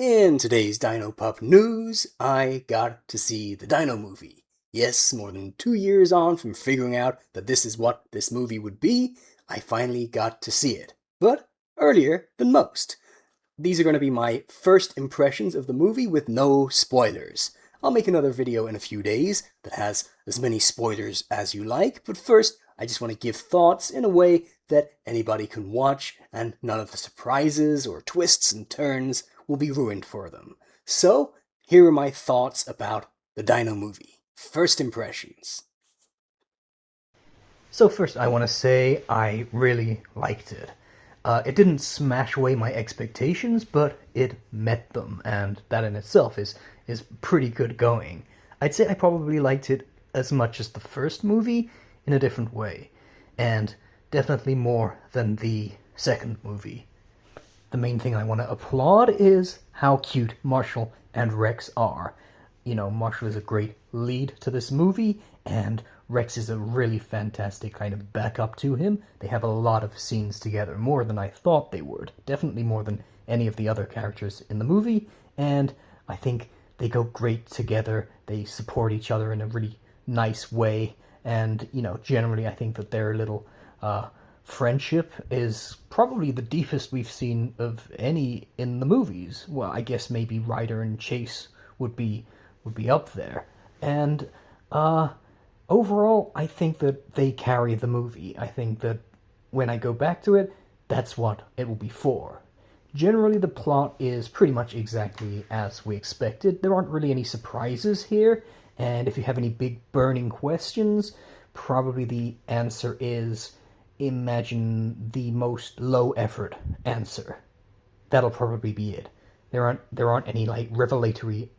In today's Dino Pup news, I got to see the Dino Movie. Yes, more than 2 years on from figuring out that this is what this movie would be, I finally got to see it. But earlier than most. These are going to be my first impressions of the movie with no spoilers. I'll make another video in a few days that has as many spoilers as you like, but first I just want to give thoughts in a way that anybody can watch and none of the surprises or twists and turns will be ruined for them. So, here are my thoughts about the Dino Movie. First impressions. So first, I want to say I really liked it. It didn't smash away my expectations, but it met them, and that in itself is pretty good going. I'd say I probably liked it as much as the first movie in a different way, and definitely more than the second movie. The main thing I want to applaud is how cute Marshall and Rex are. You know, Marshall is a great lead to this movie, and Rex is a really fantastic kind of backup to him. They have a lot of scenes together, more than I thought they would. Definitely more than any of the other characters in the movie, and I think they go great together. They support each other in a really nice way, and, you know, generally I think that their little friendship is probably the deepest we've seen of any in the movies. Well, I guess maybe Ryder and Chase would be up there. And overall, I think that they carry the movie. I think that when I go back to it, that's what it will be for. Generally, the plot is pretty much exactly as we expected. There aren't really any surprises here, and if you have any big burning questions, probably the answer is imagine the most low-effort answer. That'll probably be it. There aren't any like revelatory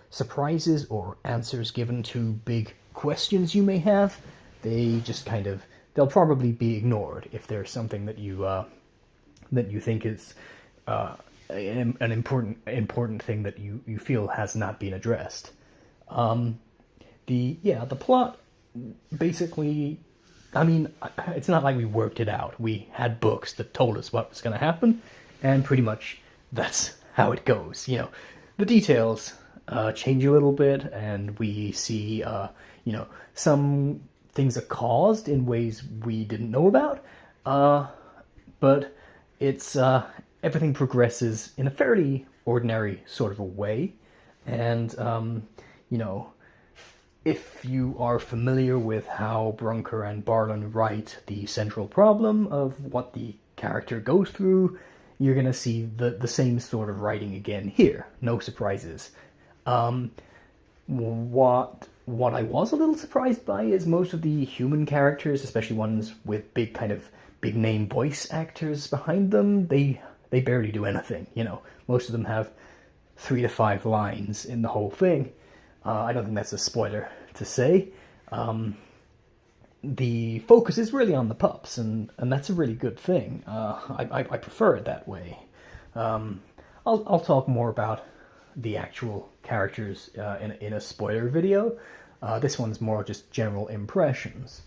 surprises or answers given to big questions you may have. They just kind of, they'll probably be ignored if there's something that you think is an important thing that you feel has not been addressed. The plot basically, I mean, it's not like we worked it out. We had books that told us what was going to happen, and pretty much that's how it goes. You know, the details change a little bit, and we see, some things are caused in ways we didn't know about, but it's, everything progresses in a fairly ordinary sort of a way, and, if you are familiar with how Brunker and Barlin write the central problem of what the character goes through, you're going to see the same sort of writing again here. No surprises. What I was a little surprised by is most of the human characters, especially ones with big name voice actors behind them, they barely do anything. You know, most of them have 3 to 5 lines in the whole thing. I don't think that's a spoiler to say. The focus is really on the pups, and that's a really good thing. I prefer it that way. I'll talk more about the actual characters in a spoiler video. This one's more just general impressions.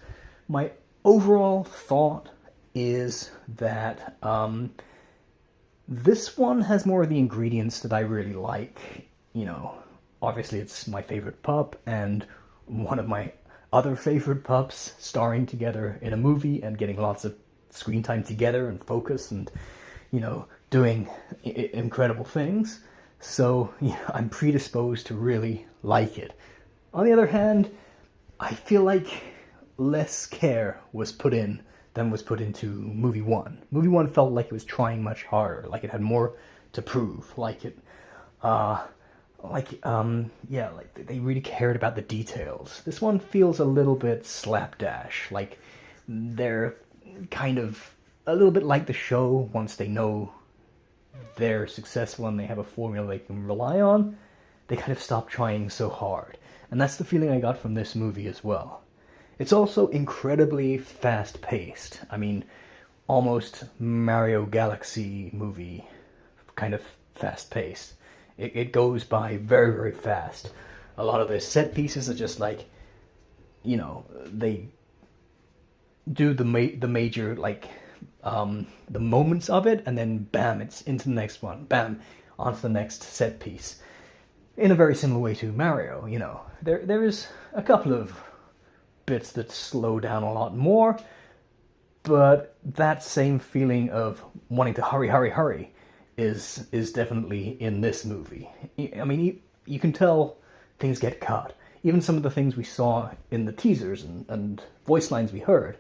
My overall thought is that this one has more of the ingredients that I really like. You know, obviously it's my favorite pup, and one of my other favorite pups starring together in a movie and getting lots of screen time together and focus and, you know, doing incredible things. So, yeah, I'm predisposed to really like it. On the other hand, I feel like less care was put in than was put into movie 1. Movie 1 felt like it was trying much harder, like it had more to prove, like they really cared about the details. This one feels a little bit slapdash, like they're kind of a little bit like the show. Once they know they're successful and they have a formula they can rely on, they kind of stop trying so hard. And that's the feeling I got from this movie as well. It's also incredibly fast-paced. I mean, almost Mario Galaxy movie kind of fast-paced. It goes by very, very fast. A lot of the set pieces are just like, you know, they do the major, like, the moments of it, and then bam, it's into the next one. Bam, on to the next set piece. In a very similar way to Mario, you know, there is a couple of bits that slow down a lot more, but that same feeling of wanting to hurry, hurry, hurry is definitely in this movie. I mean, you can tell things get cut. Even some of the things we saw in the teasers and voice lines we heard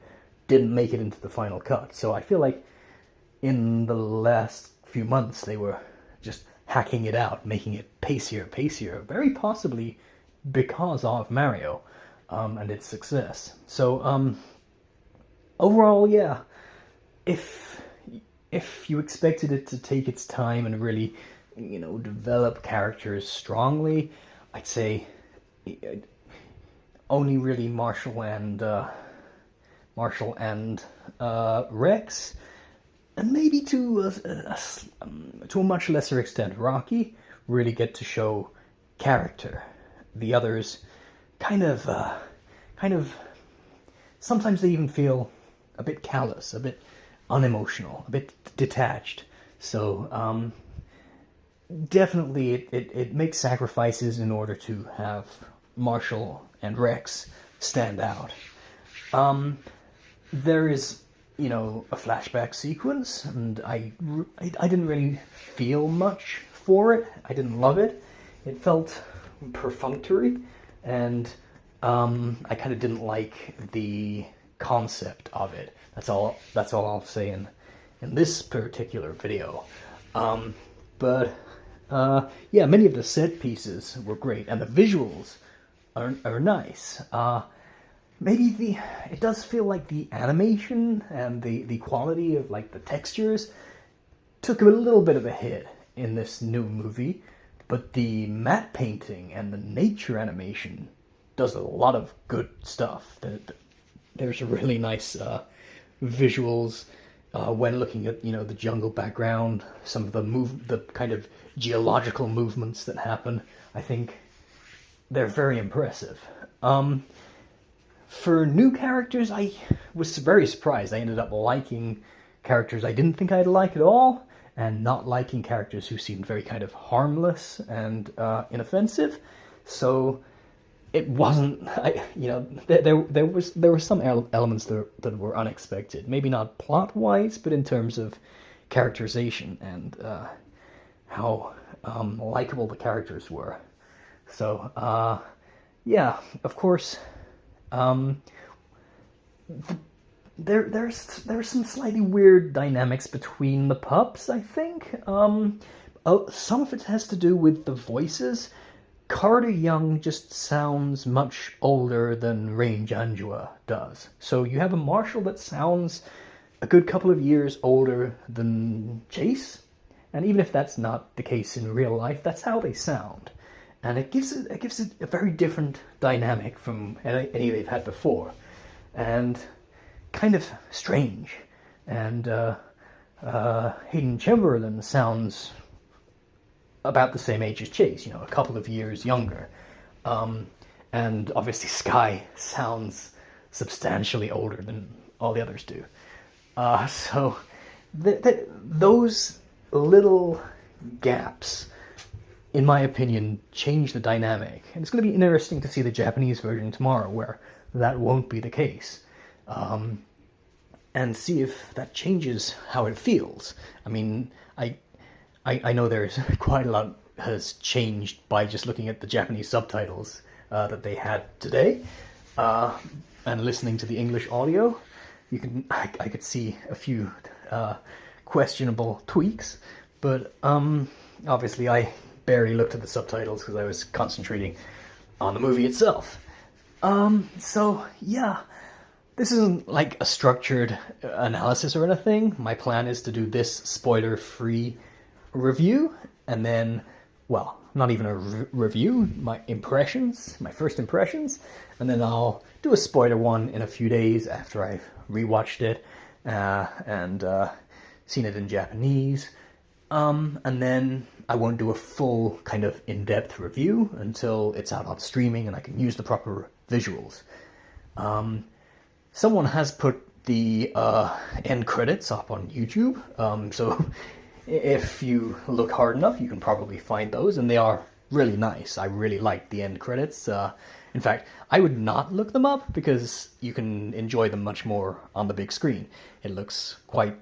didn't make it into the final cut. So I feel like in the last few months they were just hacking it out, making it pacier, very possibly because of Mario and its success. So overall, yeah, if you expected it to take its time and really, you know, develop characters strongly, I'd say only really Marshall and Rex, and maybe to a much lesser extent Rocky, really get to show character. The others kind of sometimes they even feel a bit callous, a bit unemotional, a bit detached. So definitely it makes sacrifices in order to have Marshall and Rex stand out. There is, you know, a flashback sequence, and I didn't really feel much for it. I didn't love it. It felt perfunctory, and I kind of didn't like the concept of it. That's all I'll say in this particular video. But yeah, many of the set pieces were great, and the visuals are nice. Maybe it does feel like the animation and the quality of like the textures took a little bit of a hit in this new movie, but the matte painting and the nature animation does a lot of good stuff. There's really nice visuals when looking at, you know, the jungle background, some of the kind of geological movements that happen. I think they're very impressive. For new characters, I was very surprised. I ended up liking characters I didn't think I'd like at all, and not liking characters who seemed very kind of harmless and inoffensive. So it wasn't, you know, there were some elements that were unexpected. Maybe not plot-wise, but in terms of characterization and how likable the characters were. So yeah, of course. There's some slightly weird dynamics between the pups, I think. Some of it has to do with the voices. Carter Young just sounds much older than Rain Janjua does. So you have a Marshall that sounds a good couple of years older than Chase, and even if that's not the case in real life, that's how they sound. And it gives it a very different dynamic from any they've had before, and kind of strange. And Hayden Chamberlain sounds about the same age as Chase, you know, a couple of years younger. And obviously Sky sounds substantially older than all the others do. So those little gaps, in my opinion, change the dynamic. And it's going to be interesting to see the Japanese version tomorrow, where that won't be the case. And see if that changes how it feels. I mean, I know there's quite a lot has changed by just looking at the Japanese subtitles that they had today, and listening to the English audio. I could see a few questionable tweaks, but obviously I barely looked at the subtitles because I was concentrating on the movie itself. So yeah, this isn't like a structured analysis or anything. My plan is to do this spoiler-free review, and then, well, not even a review, my first impressions, and then I'll do a spoiler one in a few days after I've rewatched it and seen it in Japanese. And then I won't do a full kind of in-depth review until it's out on streaming and I can use the proper visuals. Someone has put the end credits up on YouTube, so if you look hard enough, you can probably find those, and they are really nice. I really like the end credits. In fact, I would not look them up because you can enjoy them much more on the big screen. It looks quite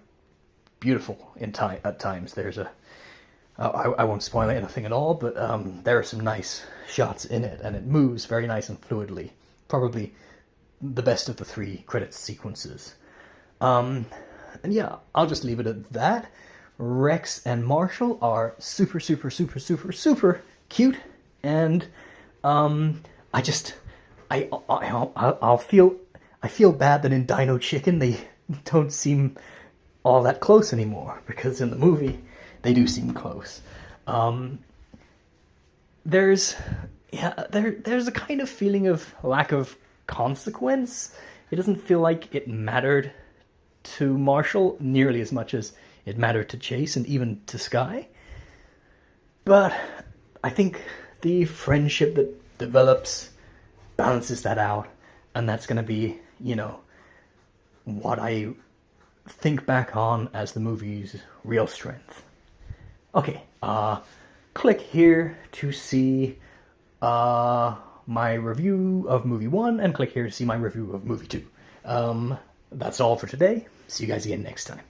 beautiful at times. There's a I won't spoil anything at all, but there are some nice shots in it, and it moves very nice and fluidly. Probably the best of the 3 credit sequences. And yeah, I'll just leave it at that. Rex and Marshall are super, super, super, super, super cute, and I feel bad that in Dino Chicken they don't seem all that close anymore, because in the movie they do seem close. There's a kind of feeling of lack of consequence. It doesn't feel like it mattered to Marshall nearly as much as it mattered to Chase and even to Sky. But I think the friendship that develops balances that out, and that's going to be, what I think back on as the movie's real strength. Okay, click here to see my review of movie 1, and click here to see my review of movie 2. That's all for today. See you guys again next time.